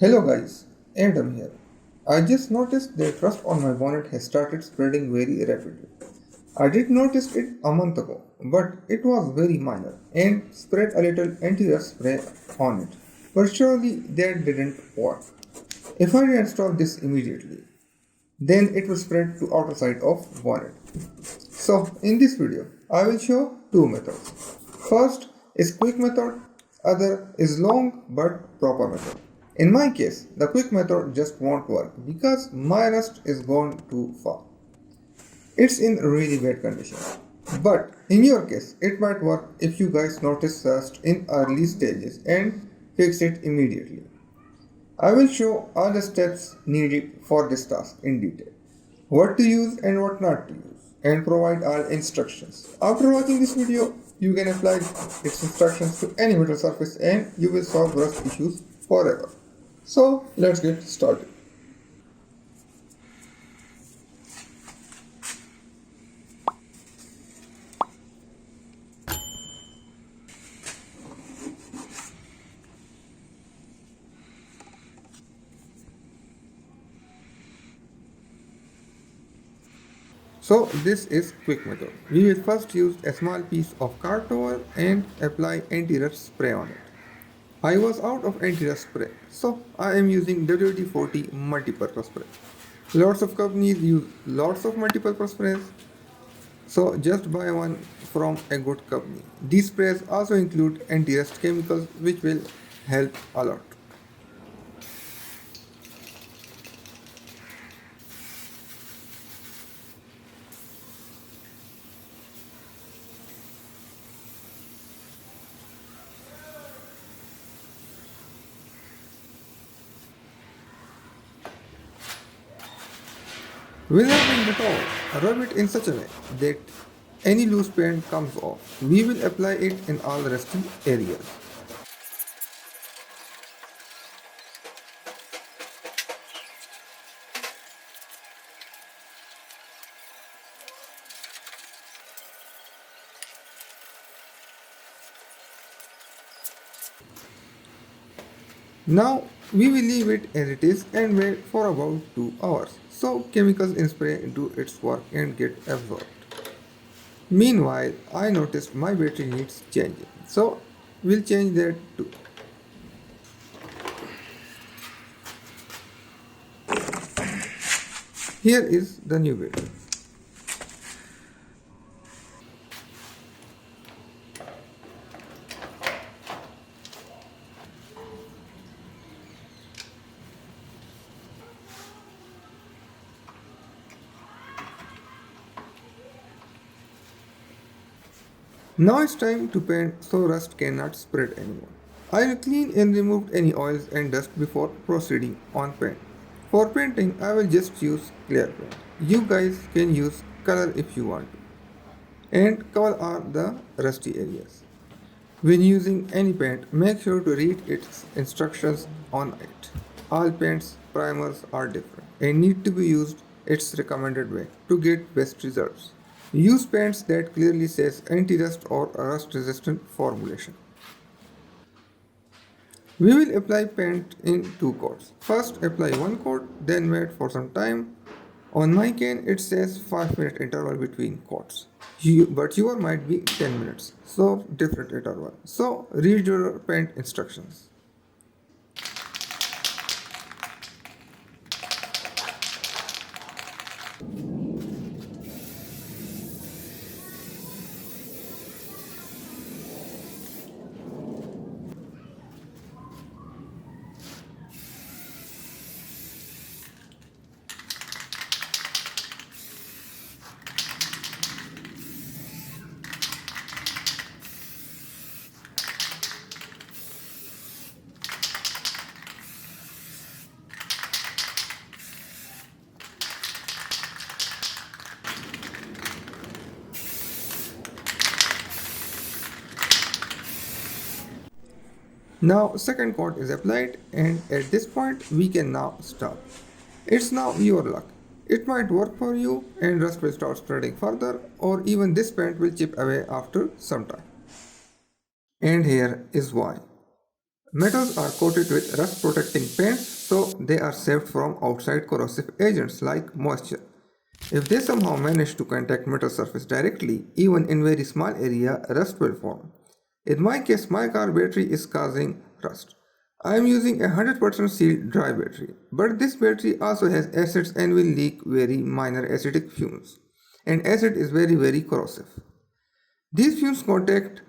Hello guys, Adam here. I just noticed that rust on my bonnet has started spreading very rapidly. I did notice it a month ago, but it was very minor and spread a little anti-rust spray on it. But surely that didn't work. If I reinstall this immediately, then it will spread to outer side of bonnet. So in this video, I will show two methods. First is quick method, other is long but proper method. In my case, the quick method just won't work because my rust is gone too far. It's in really bad condition. But in your case, it might work if you guys notice rust in early stages and fix it immediately. I will show all the steps needed for this task in detail, what to use and what not to use, and provide all instructions. After watching this video, you can apply its instructions to any metal surface and you will solve rust issues forever. So let's get started. So this is quick method. We will first use a small piece of car towel and apply anti-rust spray on it. I was out of anti-rust spray, so I am using WD-40 multi-purpose spray. Lots of companies use lots of multi-purpose sprays, so just buy one from a good company. These sprays also include anti-rust chemicals which will help a lot. With rubbing the towel, rub it in such a way that any loose paint comes off. We will apply it in all resting areas. Now we will leave it as it is and wait for about 2 hours so chemicals in spray do its work and get absorbed. Meanwhile, I noticed my battery needs changing, so we'll change that too. Here is the new battery. Now it's time to paint so rust cannot spread anymore. I cleaned and removed any oils and dust before proceeding on paint. For painting, I will just use Clearcoat. You guys can use color if you want to. And cover all the rusty areas. When using any paint, make sure to read its instructions on it. All paints, primers are different and need to be used its recommended way to get best results. Use paints that clearly says anti-rust or rust resistant formulation. We will apply paint in two coats. First apply one coat, then wait for some time. On my can it says 5-minute interval between coats. But your might be 10 minutes, so different interval. So read your paint instructions. Now second coat is applied and at this point we can now stop. It's now your luck. It might work for you and rust will start spreading further or even this paint will chip away after some time. And here is why. Metals are coated with rust protecting paints so they are saved from outside corrosive agents like moisture. If they somehow manage to contact metal surface directly, even in very small area, rust will form. In my case, my car battery is causing rust. I am using a 100% sealed dry battery, but this battery also has acids and will leak very minor acidic fumes. And acid is very corrosive. These fumes contact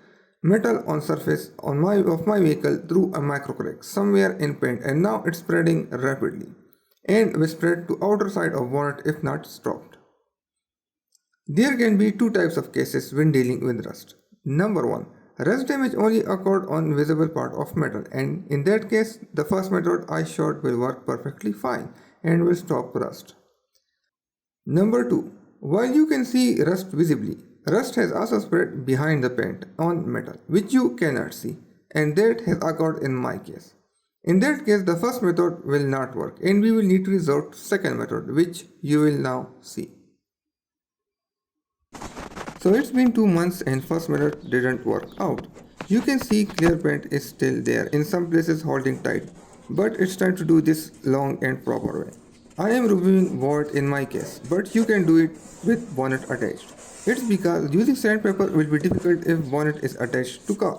metal on surface of my vehicle through a microcrack somewhere in paint and now it's spreading rapidly and will spread to outer side of bonnet if not stopped. There can be two types of cases when dealing with rust. Number 1. Rust damage only occurred on visible part of metal and in that case the first method I showed will work perfectly fine and will stop rust. Number 2. While you can see rust visibly, rust has also spread behind the paint on metal which you cannot see and that has occurred in my case. In that case the first method will not work and we will need to resort to second method which you will now see. So it's been 2 months and first method didn't work out. You can see clear paint is still there in some places holding tight, but it's time to do this long and proper way. I am removing bonnet in my case, but you can do it with bonnet attached. It's because using sandpaper will be difficult if bonnet is attached to car.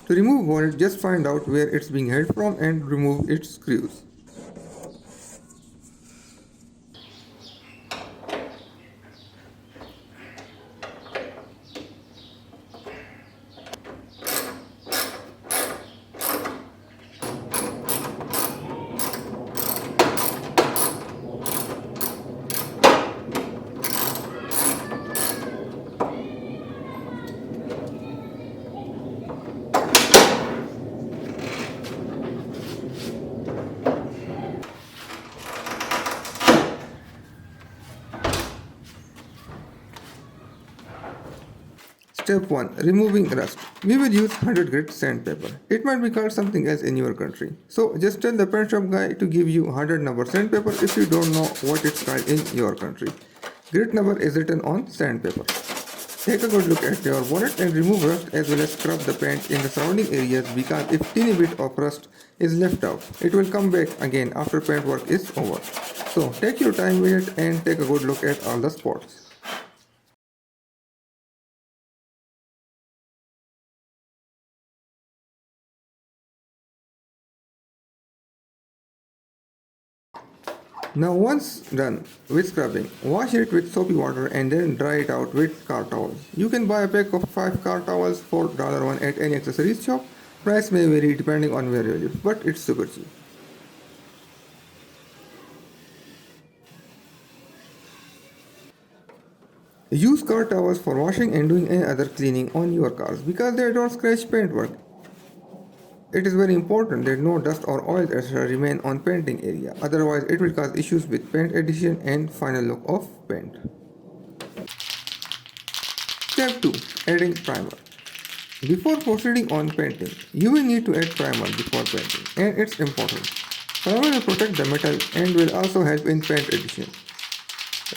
To remove bonnet, just find out where it's being held from and remove its screws. Step 1. Removing rust. We will use 100 grit sandpaper. It might be called something else in your country. So just tell the paint shop guy to give you 100 number sandpaper if you don't know what it's called in your country. Grit number is written on sandpaper. Take a good look at your bonnet and remove rust as well as scrub the paint in the surrounding areas because if teeny bit of rust is left out, it will come back again after paint work is over. So take your time with it and take a good look at all the spots. Now once done with scrubbing, wash it with soapy water and then dry it out with car towels. You can buy a pack of 5 car towels for $1 at any accessories shop. Price may vary depending on where you live, but it's super cheap. Use car towels for washing and doing any other cleaning on your cars because they don't scratch paintwork. It is very important that no dust or oil etc. remain on painting area, otherwise it will cause issues with paint adhesion and final look of paint. Step 2. Adding primer. Before proceeding on painting, you will need to add primer before painting and it's important. Primer will protect the metal and will also help in paint adhesion.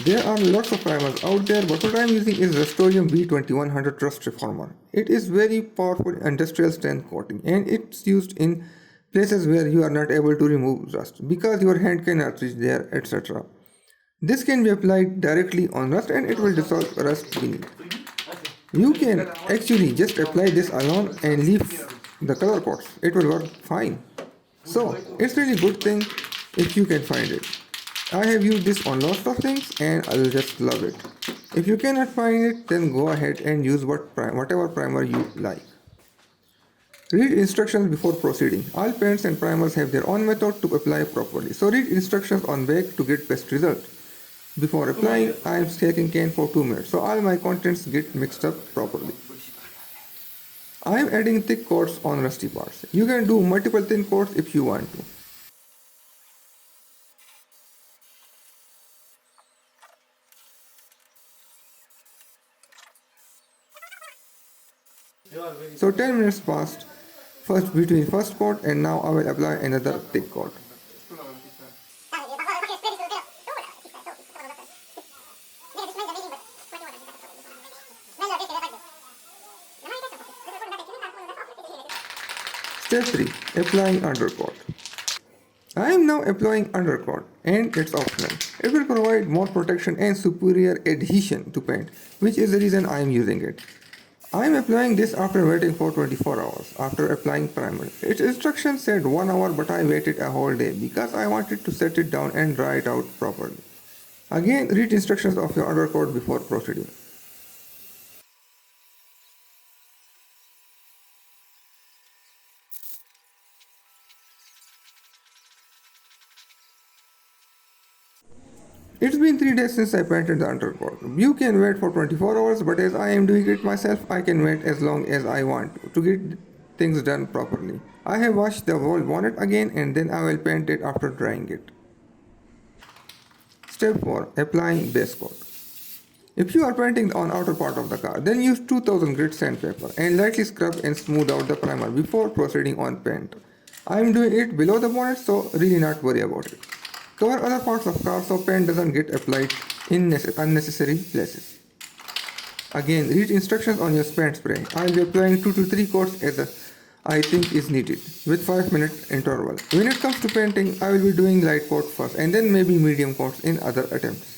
There are lots of primers out there but what I am using is Rust-Oleum B2100 Rust Reformer. It is very powerful industrial strength coating and it's used in places where you are not able to remove rust because your hand cannot reach there etc. This can be applied directly on rust and it will dissolve rust beneath. You can actually just apply this alone and leave the color coats. It will work fine. So it's really good thing if you can find it. I have used this on lots of things and I'll just love it. If you cannot find it, then go ahead and use whatever primer you like. Read instructions before proceeding. All paints and primers have their own method to apply properly. So read instructions on back to get best result. Before applying, I am shaking can for 2 minutes so all my contents get mixed up properly. I am adding thick coats on rusty parts. You can do multiple thin coats if you want to. So 10 minutes passed first between first coat and now I will apply another thick coat. Step 3. Applying undercoat. I am now applying undercoat and it's optional. It will provide more protection and superior adhesion to paint, which is the reason I am using it. I am applying this after waiting for 24 hours after applying primer. Its instructions said 1 hour, but I waited a whole day because I wanted to set it down and dry it out properly. Again, read instructions of your undercoat before proceeding. It's been 3 days since I painted the undercoat. You can wait for 24 hours, but as I am doing it myself, I can wait as long as I want to get things done properly. I have washed the whole bonnet again and then I will paint it after drying it. Step 4. Applying base coat. If you are painting on outer part of the car, then use 2000 grit sandpaper and lightly scrub and smooth out the primer before proceeding on paint. I am doing it below the bonnet, so really not worry about it. Cover other parts of car so paint doesn't get applied in unnecessary places. Again, read instructions on your paint spray. I will be applying 2 to 3 coats as I think is needed with 5-minute interval. When it comes to painting, I will be doing light coat first and then maybe medium coats in other attempts.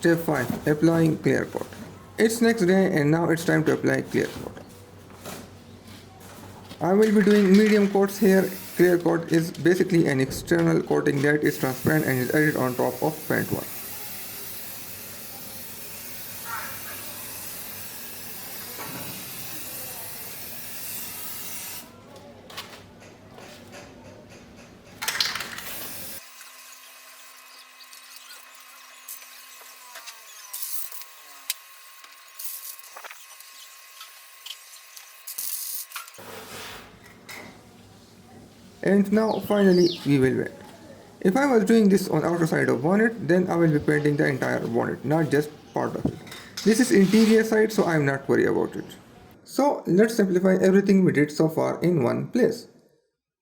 Step 5. Applying Clearcoat. It's next day and now it's time to apply Clearcoat. I will be doing medium coats here. Clearcoat is basically an external coating that is transparent and is added on top of paint work. And now finally we will wait. If I was doing this on outer side of bonnet, then I will be painting the entire bonnet, not just part of it. This is interior side, so I am not worried about it. So let's simplify everything we did so far in one place.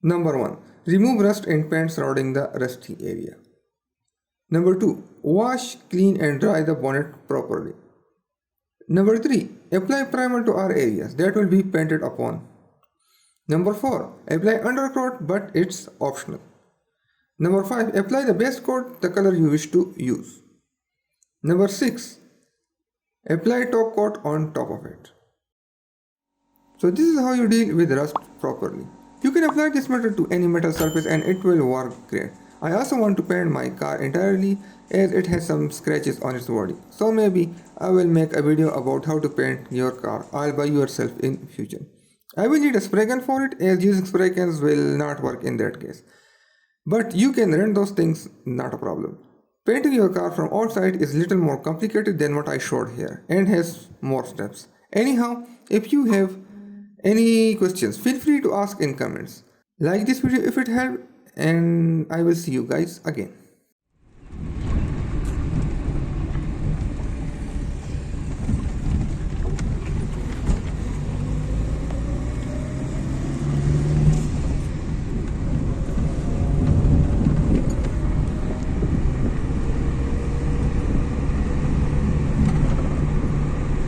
Number 1. Remove rust and paint surrounding the rusty area. Number 2. Wash, clean and dry the bonnet properly. Number 3. Apply primer to our areas that will be painted upon. Number 4. Apply undercoat, but it's optional. Number 5. Apply the base coat, the color you wish to use. Number 6. Apply top coat on top of it. So this is how you deal with rust properly. You can apply this method to any metal surface and it will work great. I also want to paint my car entirely as it has some scratches on its body. So maybe I will make a video about how to paint your car all by yourself in future. I will need a spray gun for it as using spray cans will not work in that case. But you can rent those things, not a problem. Painting your car from outside is little more complicated than what I showed here and has more steps. Anyhow, if you have any questions, feel free to ask in comments. Like this video if it helped and I will see you guys again.